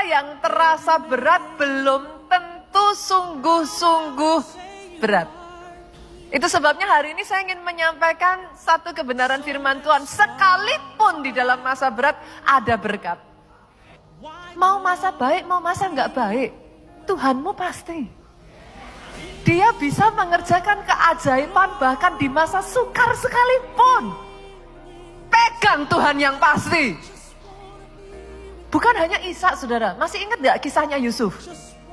yang terasa berat belum tentu sungguh-sungguh berat. Itu sebabnya hari ini saya ingin menyampaikan satu kebenaran firman Tuhan. Sekalipun di dalam masa berat ada berkat. Mau masa baik, mau masa enggak baik, Tuhanmu pasti. Dia bisa mengerjakan keajaiban bahkan di masa sukar sekalipun. Pegang Tuhan yang pasti. Bukan hanya Ishak, saudara. Masih ingat gak kisahnya Yusuf?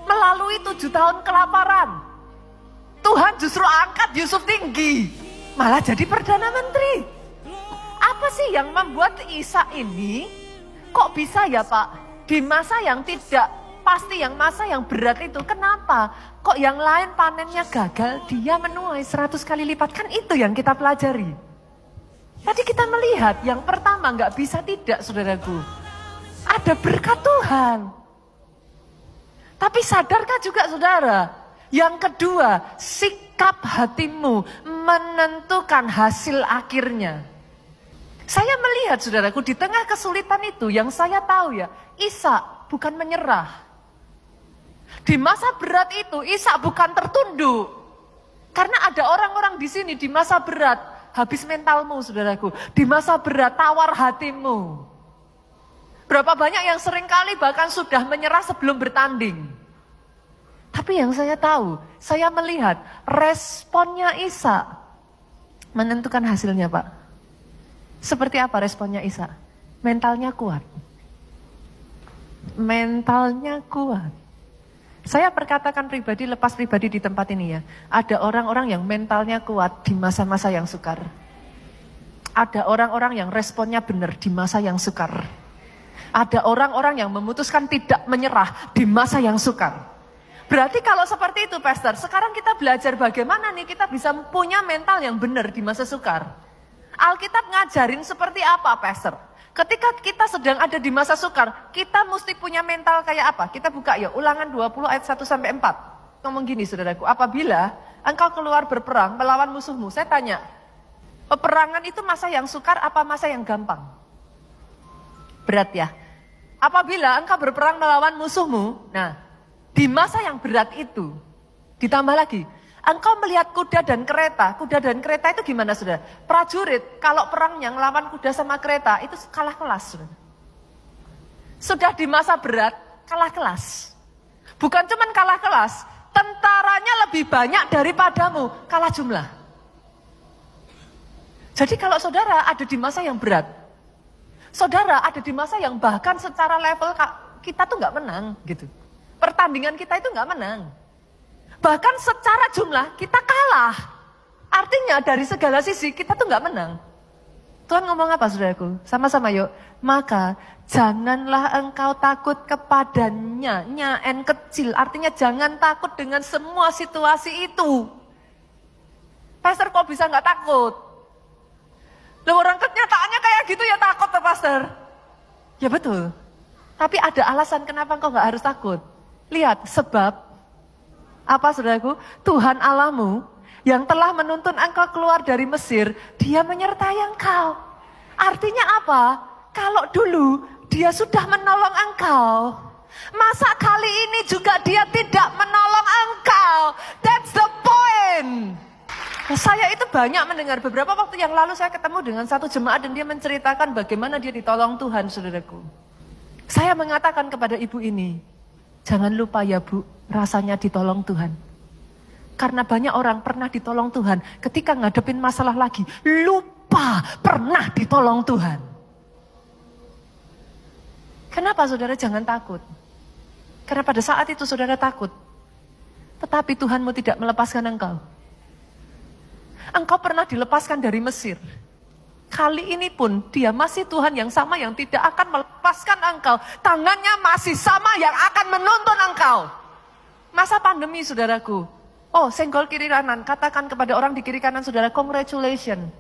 Melalui 7 tahun kelaparan. Tuhan justru angkat Yusuf tinggi. Malah jadi Perdana Menteri. Apa sih yang membuat Ishak ini kok bisa ya Pak? Di masa yang tidak pasti, yang masa yang berat itu. Kenapa? Kok yang lain panennya gagal, dia menuai 100 kali lipat. Kan itu yang kita pelajari. Tadi kita melihat yang pertama gak bisa tidak, saudaraku. Ada berkat Tuhan. Tapi sadarkah juga saudara? Yang kedua, sikap hatimu menentukan hasil akhirnya. Saya melihat saudaraku di tengah kesulitan itu, yang saya tahu ya, Ishak bukan menyerah. Di masa berat itu Ishak bukan tertunduk. Karena ada orang-orang di sini di masa berat, habis mentalmu saudaraku. Di masa berat tawar hatimu. Berapa banyak yang seringkali bahkan sudah menyerah sebelum bertanding. Tapi yang saya tahu, saya melihat responnya Ishak menentukan hasilnya Pak. Seperti apa responnya Ishak? Mentalnya kuat. Mentalnya kuat. Saya perkatakan pribadi, lepas pribadi di tempat ini ya. Ada orang-orang yang mentalnya kuat di masa-masa yang sukar. Ada orang-orang yang responnya benar di masa yang sukar. Ada orang-orang yang memutuskan tidak menyerah di masa yang sukar. Berarti kalau seperti itu Pastor, sekarang kita belajar bagaimana nih kita bisa punya mental yang benar di masa sukar. Alkitab ngajarin seperti apa Pastor? Ketika kita sedang ada di masa sukar, kita mesti punya mental kayak apa? Kita buka ya, Ulangan 20 ayat 1-4. Ngomong gini saudaraku, apabila engkau keluar berperang melawan musuhmu, saya tanya, peperangan itu masa yang sukar apa masa yang gampang? Berat ya. Apabila engkau berperang melawan musuhmu, nah di masa yang berat itu, ditambah lagi, engkau melihat kuda dan kereta. Kuda dan kereta itu gimana saudara? Prajurit, kalau perangnya ngelawan kuda sama kereta, itu kalah kelas. Saudara. Sudah di masa berat, kalah kelas. Bukan cuma kalah kelas, tentaranya lebih banyak daripadamu, kalah jumlah. Jadi kalau saudara ada di masa yang berat, saudara ada di masa yang bahkan secara level kita tuh gak menang gitu. Pertandingan kita itu gak menang. Bahkan secara jumlah kita kalah. Artinya dari segala sisi kita tuh gak menang. Tuhan ngomong apa saudaraku? Sama-sama yuk. Maka janganlah engkau takut kepadanya. Nya-en kecil. Artinya jangan takut dengan semua situasi itu. Pastor kok bisa gak takut? Loh orang kenyataannya kayak gitu ya takut tuh Pastor. Ya betul. Tapi ada alasan kenapa engkau gak harus takut. Lihat, sebab apa saudaraku? Tuhan Allahmu yang telah menuntun engkau keluar dari Mesir, dia menyertai engkau. Artinya apa? Kalau dulu dia sudah menolong engkau, masa kali ini juga dia tidak menolong engkau? That's the point. Saya itu banyak mendengar, beberapa waktu yang lalu saya ketemu dengan satu jemaat dan dia menceritakan bagaimana dia ditolong Tuhan saudaraku. Saya mengatakan kepada ibu ini, jangan lupa ya Bu, rasanya ditolong Tuhan. Karena banyak orang pernah ditolong Tuhan, ketika ngadepin masalah lagi, lupa pernah ditolong Tuhan. Kenapa saudara jangan takut? Karena pada saat itu saudara takut, tetapi Tuhanmu tidak melepaskan engkau. Engkau pernah dilepaskan dari Mesir. Kali ini pun dia masih Tuhan yang sama yang tidak akan melepaskan engkau. Tangannya masih sama yang akan menuntun engkau. Masa pandemi saudaraku. Oh senggol kiri kanan. Katakan kepada orang di kiri kanan saudara, congratulations.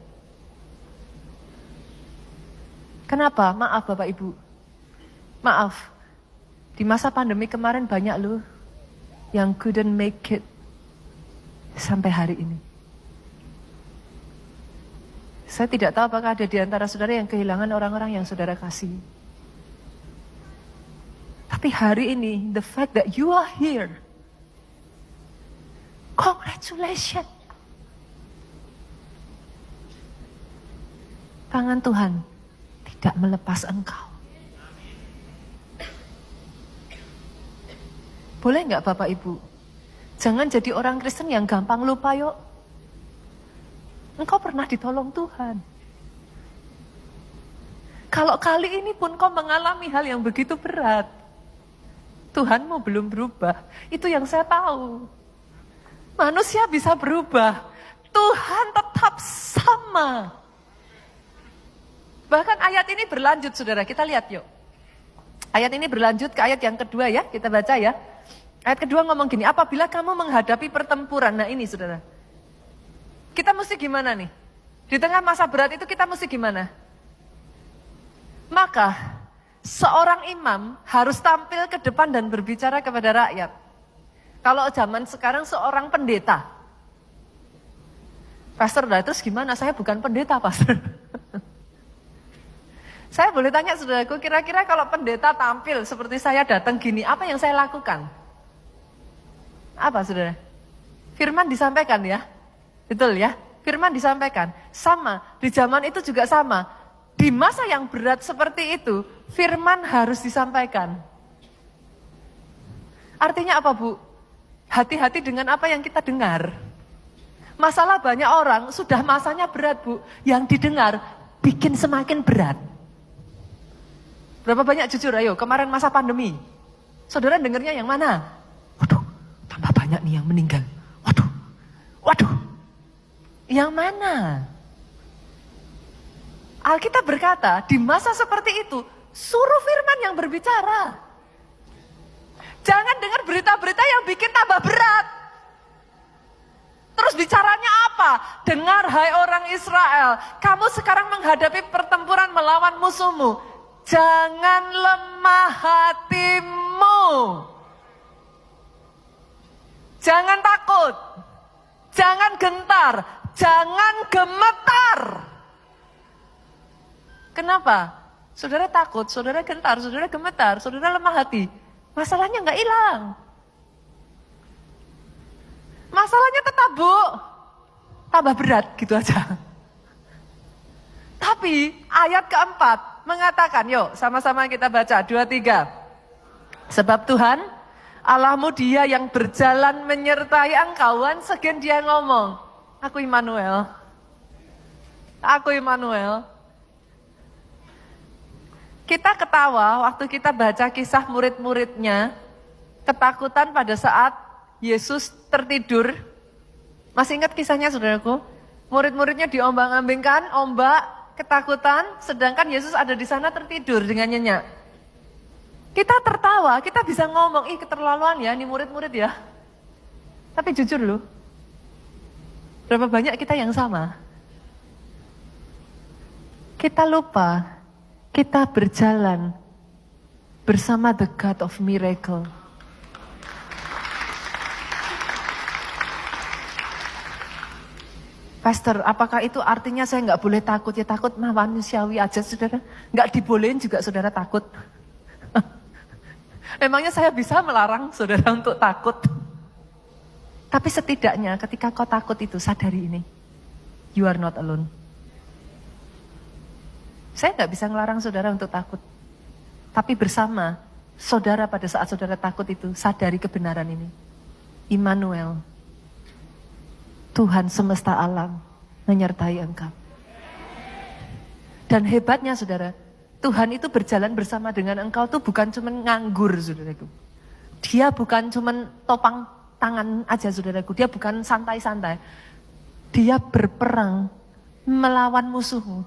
Kenapa? Maaf Bapak Ibu. Maaf. Di masa pandemi kemarin banyak loh yang couldn't make it sampai hari ini. Saya tidak tahu apakah ada di antara saudara yang kehilangan orang-orang yang saudara kasih. Tapi hari ini, the fact that you are here, congratulations. Tangan Tuhan tidak melepas engkau. Boleh nggak Bapak Ibu? Jangan jadi orang Kristen yang gampang lupa yuk. Engkau pernah ditolong Tuhan. Kalau kali ini pun kau mengalami hal yang begitu berat, Tuhanmu belum berubah. Itu yang saya tahu. Manusia bisa berubah, Tuhan tetap sama. Bahkan ayat ini berlanjut, saudara. Kita lihat yuk. Ayat ini berlanjut ke ayat yang kedua ya. Kita baca ya. Ayat kedua ngomong gini, apabila kamu menghadapi pertempuran. Nah ini saudara. Kita mesti gimana nih? Di tengah masa berat itu kita mesti gimana? Maka seorang imam harus tampil ke depan dan berbicara kepada rakyat. Kalau zaman sekarang seorang pendeta. Pastor, lah terus gimana? Saya bukan pendeta, Pastor. Saya boleh tanya saudaraku, kira-kira kalau pendeta tampil seperti saya datang gini, apa yang saya lakukan? Apa saudara? Firman disampaikan ya? Betul ya? Firman disampaikan. Sama, di zaman itu juga sama. Di masa yang berat seperti itu, firman harus disampaikan. Artinya apa Bu? Hati-hati dengan apa yang kita dengar. Masalah banyak orang sudah masanya berat Bu, yang didengar bikin semakin berat. Berapa banyak jujur ayo, kemarin masa pandemi. Saudara dengarnya yang mana? Waduh, tambah banyak nih yang meninggal. Waduh. Yang mana? Alkitab berkata, di masa seperti itu, suruh firman yang berbicara. Jangan dengar berita-berita yang bikin tambah berat. Terus bicaranya apa? Dengar hai orang Israel, kamu sekarang menghadapi pertempuran melawan musuhmu. Jangan lemah hatimu. Jangan takut. Jangan gentar. Jangan gemetar. Kenapa? Saudara takut, saudara gentar, saudara gemetar, saudara lemah hati. Masalahnya nggak hilang. Masalahnya tetap Bu. Tambah berat gitu aja. Tapi ayat keempat mengatakan, yuk sama-sama kita baca 2-3. Sebab Tuhan Allahmu dia yang berjalan menyertai engkau. Once again dia ngomong, aku Immanuel. Aku Immanuel. Kita ketawa waktu kita baca kisah murid-muridnya, ketakutan pada saat Yesus tertidur. Masih ingat kisahnya saudaraku? Murid-muridnya diombang-ambingkan, ombak, ketakutan, sedangkan Yesus ada di sana tertidur dengan nyenyak. Kita tertawa, kita bisa ngomong, ih keterlaluan ya, ini murid-murid ya. Tapi jujur loh, berapa banyak kita yang sama? Kita lupa, kita berjalan bersama the God of miracle. Pastor, apakah itu artinya saya nggak boleh takut? Ya takut mah manusiawi aja saudara. Nggak dibolehin juga saudara takut. Memangnya saya bisa melarang saudara untuk takut? Tapi setidaknya ketika kau takut itu sadari ini. You are not alone. Saya nggak bisa melarang saudara untuk takut. Tapi bersama saudara pada saat saudara takut itu sadari kebenaran ini. Immanuel. Tuhan semesta alam menyertai engkau. Dan hebatnya saudara, Tuhan itu berjalan bersama dengan engkau tuh bukan cuma nganggur saudaraku. Dia bukan cuma topang tangan aja saudaraku, dia bukan santai-santai. Dia berperang melawan musuhmu.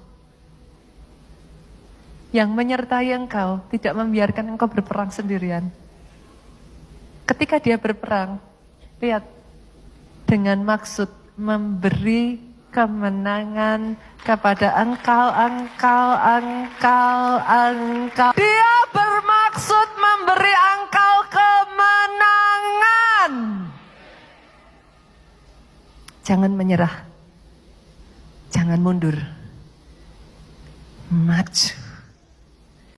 Yang menyertai engkau, tidak membiarkan engkau berperang sendirian. Ketika dia berperang, lihat, dengan maksud memberi kemenangan kepada engkau. Dia bermaksud memberi engkau kemenangan. Jangan menyerah. Jangan mundur. Maju.